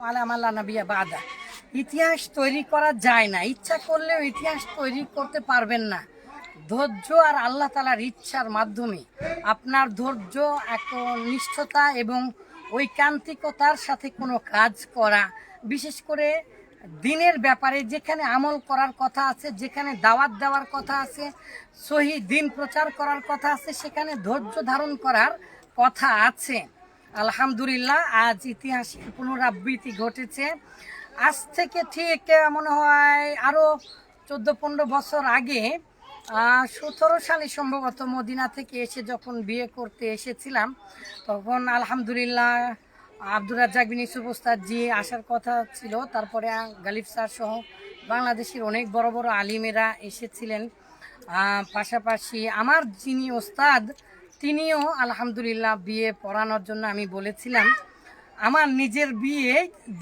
আলামাল্লা নবিয়া বাদা। ইতিহাস তৈরি করা যায় না, ইচ্ছা করলেও ইতিহাস তৈরি করতে পারবেন না। ধৈর্য আর আল্লাহ তাআলার ইচ্ছার মাধ্যমে আপনার ধৈর্য, একনিষ্ঠতা এবং ঐকান্তিকতার সাথে কোনো কাজ করা, বিশেষ করে দিনের ব্যাপারে যেখানে আমল করার কথা আছে, যেখানে দাওয়াত দেওয়ার কথা আছে, সহি দিন প্রচার করার কথা আছে, সেখানে ধৈর্য ধারণ করার কথা আছে। আলহামদুলিল্লাহ, আজ ইতিহাসের পুনরাবৃত্তি ঘটেছে। আজ থেকে ঠিক মনে হয় আরও 14-15 বছর আগে 17 সালে সম্ভবত মদিনা থেকে এসে যখন বিয়ে করতে এসেছিলাম, তখন আলহামদুলিল্লাহ আব্দুর রাজ্জাক বিন ইউসুফ ওস্তাদ জি আসার কথা ছিল। তারপরে গালিব স্যার সহ বাংলাদেশের অনেক বড় বড় আলিমেরা এসেছিলেন। পাশাপাশি আমার যিনি ওস্তাদ তিনিও আলহামদুলিল্লাহ বিয়ে পড়ানোর জন্য আমি বলেছিলাম। আমার নিজের বিয়ে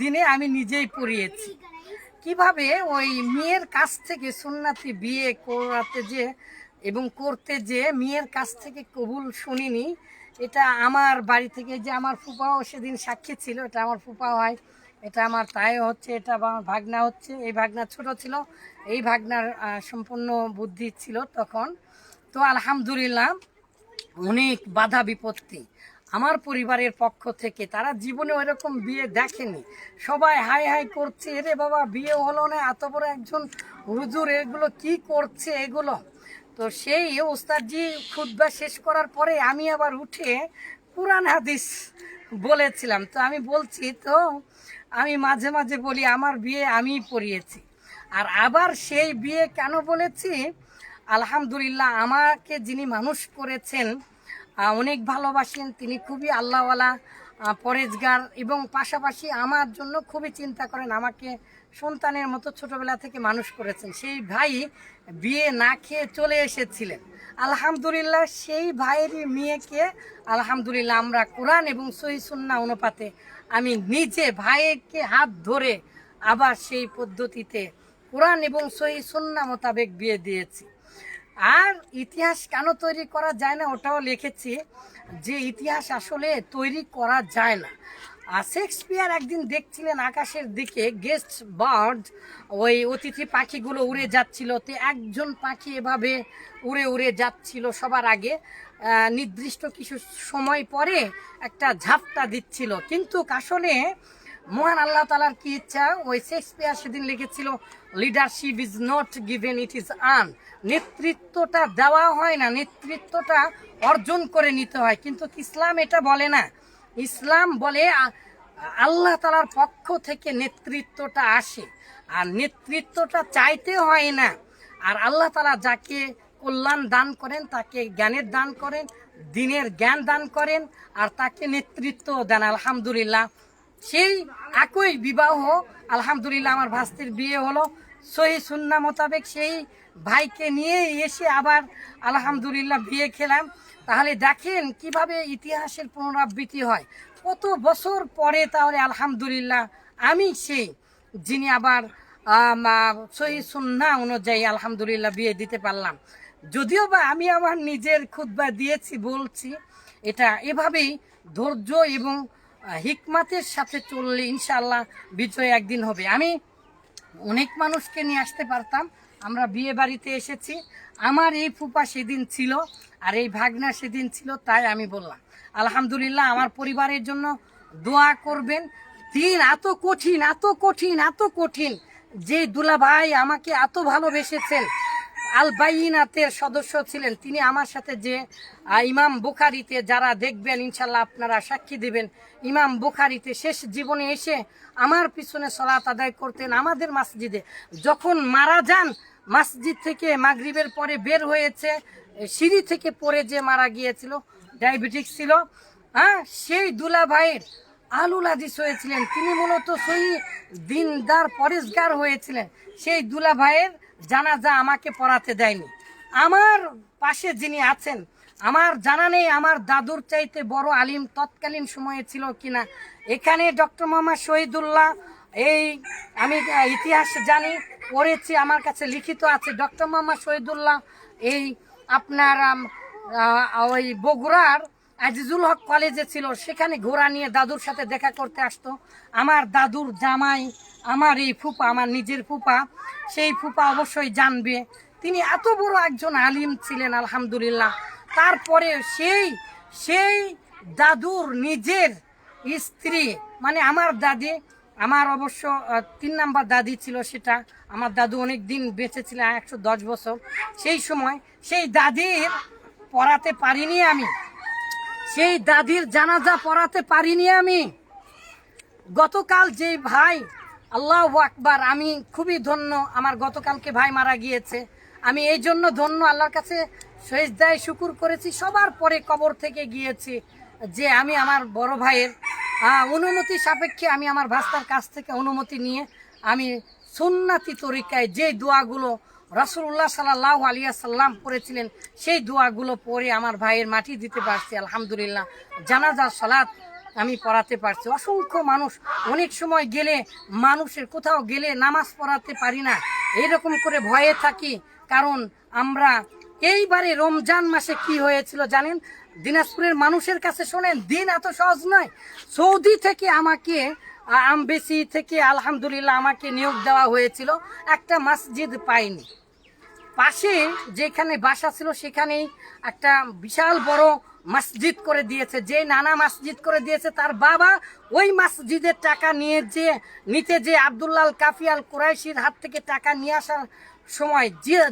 দিনে আমি নিজেই পড়িয়েছি। কিভাবে ওই মেয়ের কাছ থেকে সুন্নাতি বিয়ে করাতে যে এবং করতে যে মেয়ের কাছ থেকে কবুল শুনিনি, এটা আমার বাড়ি থেকে যে আমার ফুপাও সেদিন সাক্ষী ছিল। এটা আমার ফুপা হয়, এটা আমার তাই হচ্ছে, এটা আমার ভাগনা হচ্ছে। এই ভাগনা ছোট ছিল, এই ভাগনার সম্পূর্ণ বুদ্ধি ছিল তখন। তো আলহামদুলিল্লাহ অনেক বাধা বিপত্তি আমার পরিবারের পক্ষ থেকে, তারা জীবনে ওইরকম বিয়ে দেখেনি। সবাই হাই হাই করছে, এরে বাবা বিয়ে হলো না, এত বড় একজন হুজুর এগুলো কি করছে এগুলো। তো সেই ওস্তাদজি খুতবা শেষ করার পরে আমি আবার উঠে কুরআন হাদিস বলেছিলাম। তো আমি বলছি, তো আমি মাঝে মাঝে বলি আমার বিয়ে আমিই পড়িয়েছি। আর আবার সেই বিয়ে কেন বলেছি, আলহামদুলিল্লাহ আমাকে যিনি মানুষ করেছেন, অনেক ভালোবাসেন, তিনি খুবই আল্লাহওয়ালা, পরেজগার এবং পাশাপাশি আমার জন্য খুবই চিন্তা করেন, আমাকে সন্তানের মতো ছোটবেলা থেকে মানুষ করেছেন। সেই ভাই বিয়ে না খেয়ে চলে এসেছিলেন। আলহামদুলিল্লাহ সেই ভাইয়েরই মেয়েকে আলহামদুলিল্লাহ আমরা কোরআন এবং সহি সুন্নাহ অনুপাতে আমি নিজে ভাইকে হাত ধরে আবার সেই পদ্ধতিতে কোরআন এবং সহি সুন্নাহ মোতাবেক বিয়ে দিয়েছি। আর ইতিহাস কেন তৈরি করা যায় না ওটাও লিখেছি, যে ইতিহাস আসলে তৈরি করা যায় না। শেক্সপিয়ার একদিন দেখছিলেন আকাশের দিকে গেস্ট বার্ড, ওই অতিথি পাখিগুলো উড়ে যাচ্ছিল। তো একজন পাখি এভাবে উড়ে উড়ে যাচ্ছিল সবার আগে, নির্দিষ্ট কিছু সময় পরে একটা ঝাপটা দিচ্ছিল। কিন্তু আসলে মহান আল্লাহ তাআলার কি ইচ্ছা, ওই শেক্সপিয়ার সেদিন লিখেছিল, leadership is not given, it is earn. নেতৃত্বটা দেওয়া হয় না, নেতৃত্বটা অর্জন করে নিতে হয়। কিন্তু ইসলাম এটা বলে না। ইসলাম বলে আল্লাহ তাআলার পক্ষ থেকে নেতৃত্বটা আসে, আর নেতৃত্বটা চাইতে হয় না। আর আল্লাহ তাআলা যাকে কল্যাণ দান করেন, তাকে জ্ঞানের দান করেন, দিনের জ্ঞান দান করেন, আর তাকে নেতৃত্ব দেন। আলহামদুলিল্লাহ সেই একই বিবাহ, আলহামদুলিল্লাহ আমার ভাস্তির বিয়ে হলো সহি সুন্নাহ মোতাবেক। সেই ভাইকে নিয়ে এসে আবার আলহামদুলিল্লাহ বিয়ে খেলাম। তাহলে দেখেন কিভাবে ইতিহাসের পুনরাবৃত্তি হয় কত বছর পরে। তাহলে আলহামদুলিল্লাহ আমি সেই যিনি আবার সহি সুন্নাহ অনুযায়ী আলহামদুলিল্লাহ বিয়ে দিতে পারলাম। যদিও বা আমি আমার নিজের খুতবা দিয়েছি, বলছি এটা এভাবেই ধৈর্য এবং হিকমাতের সাথে চললে ইনশাআল্লাহ বিজয় একদিন হবে। আমি অনেক মানুষকে নিয়ে আসতে পারতাম, আমরা বিয়ে বাড়িতে এসেছি, আমার এই ফুপা সেদিন ছিল আর এই ভাগনা সেদিন ছিল, তাই আমি বললাম আলহামদুলিল্লাহ আমার পরিবারের জন্য দোয়া করবেন। দিন এত কঠিন, এত কঠিন, এত কঠিন, যে দুলাভাই আমাকে এত ভালোবেসেছেন, আল বাইনাতের সদস্য ছিলেন, তিনি আমার সাথে যে ইমাম বুখারীতে, যারা দেখবেন ইনশাল্লাহ আপনারা সাক্ষী দেবেন, ইমাম বুখারীতে শেষ জীবনে এসে আমার পিছনে সালাত আদায় করতেন আমাদের মসজিদে। যখন মারা যান, মসজিদ থেকে মাগরিবের পরে বের হয়েছে, সিঁড়ি থেকে পড়ে যে মারা গিয়েছিল, ডায়াবেটিস ছিল, সেই দুলা ভাইয়ের আলুল হাদিস হয়েছিলেন, তিনি মূলত সহি দিনদার পরেশগার হয়েছিলেন। সেই দুলা ভাইয়ের জানাজা আমাকে পড়াতে দেয়নি। আমার পাশে যিনি আছেন, আমার জানা নেই আমার দাদুর চাইতে বড় আলিম তৎকালীন সময়ে ছিল কিনা। এখানে ডক্টর মোহাম্মদ শহীদুল্লাহ, এই আমি ইতিহাস জানি, পড়েছি, আমার কাছে লিখিত আছে। ডক্টর মোহাম্মদ শহীদুল্লাহ এই আপনার ওই বগুড়ার আজিজুল হক কলেজে ছিল, সেখানে ঘোড়া নিয়ে দাদুর সাথে দেখা করতে আসতো। আমার দাদুর জামাই আমার এই ফুপা, আমার নিজের ফুপা, সেই ফুপা অবশ্যই জানবে, তিনি এত বড় একজন আলিম ছিলেন আলহামদুলিল্লাহ। তারপরে সেই সেই দাদুর নিজের স্ত্রী, মানে আমার দাদি, আমার অবশ্য 3 নাম্বার দাদি ছিল সেটা। আমার দাদু অনেক দিন বেঁচে ছিলেন, 110 বছর। সেই সময় সেই দাদির পড়াতে পারিনি আমি, সেই দাদির জানাজা পড়াতে পারিনি আমি। গতকাল যে ভাই, আল্লাহু আকবার, আমি খুবই ধন্য, আমার গতকালকে ভাই মারা গিয়েছে। আমি এই জন্য ধন্য, আল্লাহর কাছে সেজদায় শুকুর করেছি। সবার পরে কবর থেকে গিয়েছি যে আমি আমার বড় ভাইয়ের অনুমতি সাপেক্ষে, আমি আমার ভাস্তার কাছ থেকে অনুমতি নিয়ে আমি সুন্নাতি তরিকায় যে দোয়াগুলো রাসূলুল্লাহ সাল্লাল্লাহু আলাইহি ওয়াসাল্লাম করেছিলেন, সেই দোয়াগুলো পড়ে আমার ভাইয়ের মাটি দিতে পারছি আলহামদুলিল্লাহ। জানাজার সালাত আমি পড়াতে পারছি। অসংখ্য মানুষ, অনেক সময় গেলে মানুষের কোথাও গেলে নামাজ পড়াতে পারি না, এইরকম করে ভয়ে থাকি। কারণ আমরা এইবারে রমজান মাসে কি হয়েছিল জানেন? দিনাজপুরের মানুষের কাছে শোনেন, দিন এত সহজ নয়। সৌদি থেকে আমাকে, আমবেসি থেকে আলহামদুলিল্লাহ আমাকে নিয়োগ দেওয়া হয়েছিল, একটা মসজিদ পাইনি। পাশে যেখানে বাসা ছিল সেখানেই একটা বিশাল বড় মসজিদ করে দিয়েছে। যে নানা মসজিদ করে দিয়েছে, তার বাবা ওই মসজিদের টাকা নিতে যে আব্দুল্লাহ কাফি আল কুরাইশির হাত থেকে টাকা নিয়ে আসার সময়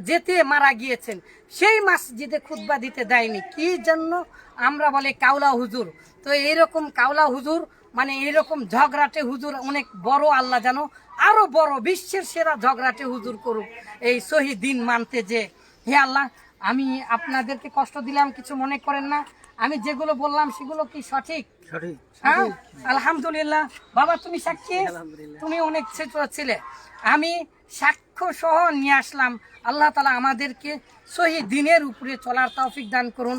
যেতে মারা গিয়েছেন, সেই মসজিদে খুতবা দিতে দেয়নি। কি জন্য? আমরা বলে কাউলা হুজুর। তো এইরকম কাউলা হুজুর, মানে এইরকম ঝগড়াটে হুজুর অনেক বড়, আল্লাহ জানো আরো বড়, বিশ্বের সেরা ঝগড়াটে হুজুর করুক এই শহীদ দিন মানতে। যে হে আল্লাহ, আমি আপনাদেরকে কষ্ট দিলাম, কিছু মনে করেন না। আমি যেগুলো বললাম সেগুলো কি সঠিক? হ্যাঁ, আলহামদুলিল্লাহ। বাবা তুমি সাক্ষী, তুমি অনেক ছোট ছিলে, আমি সাক্ষ্য সহ নিয়ে আসলাম। আল্লাহ তাআলা আমাদেরকে শহীদ দিনের উপরে চলার তৌফিক দান করুন।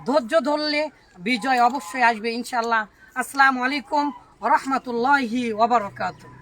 ধৈর্য ধরলে বিজয় অবশ্যই আসবে ইনশাআল্লাহ। আসসালামু আলাইকুম ওয়া রাহমাতুল্লাহি ওয়া বারাকাতুহু।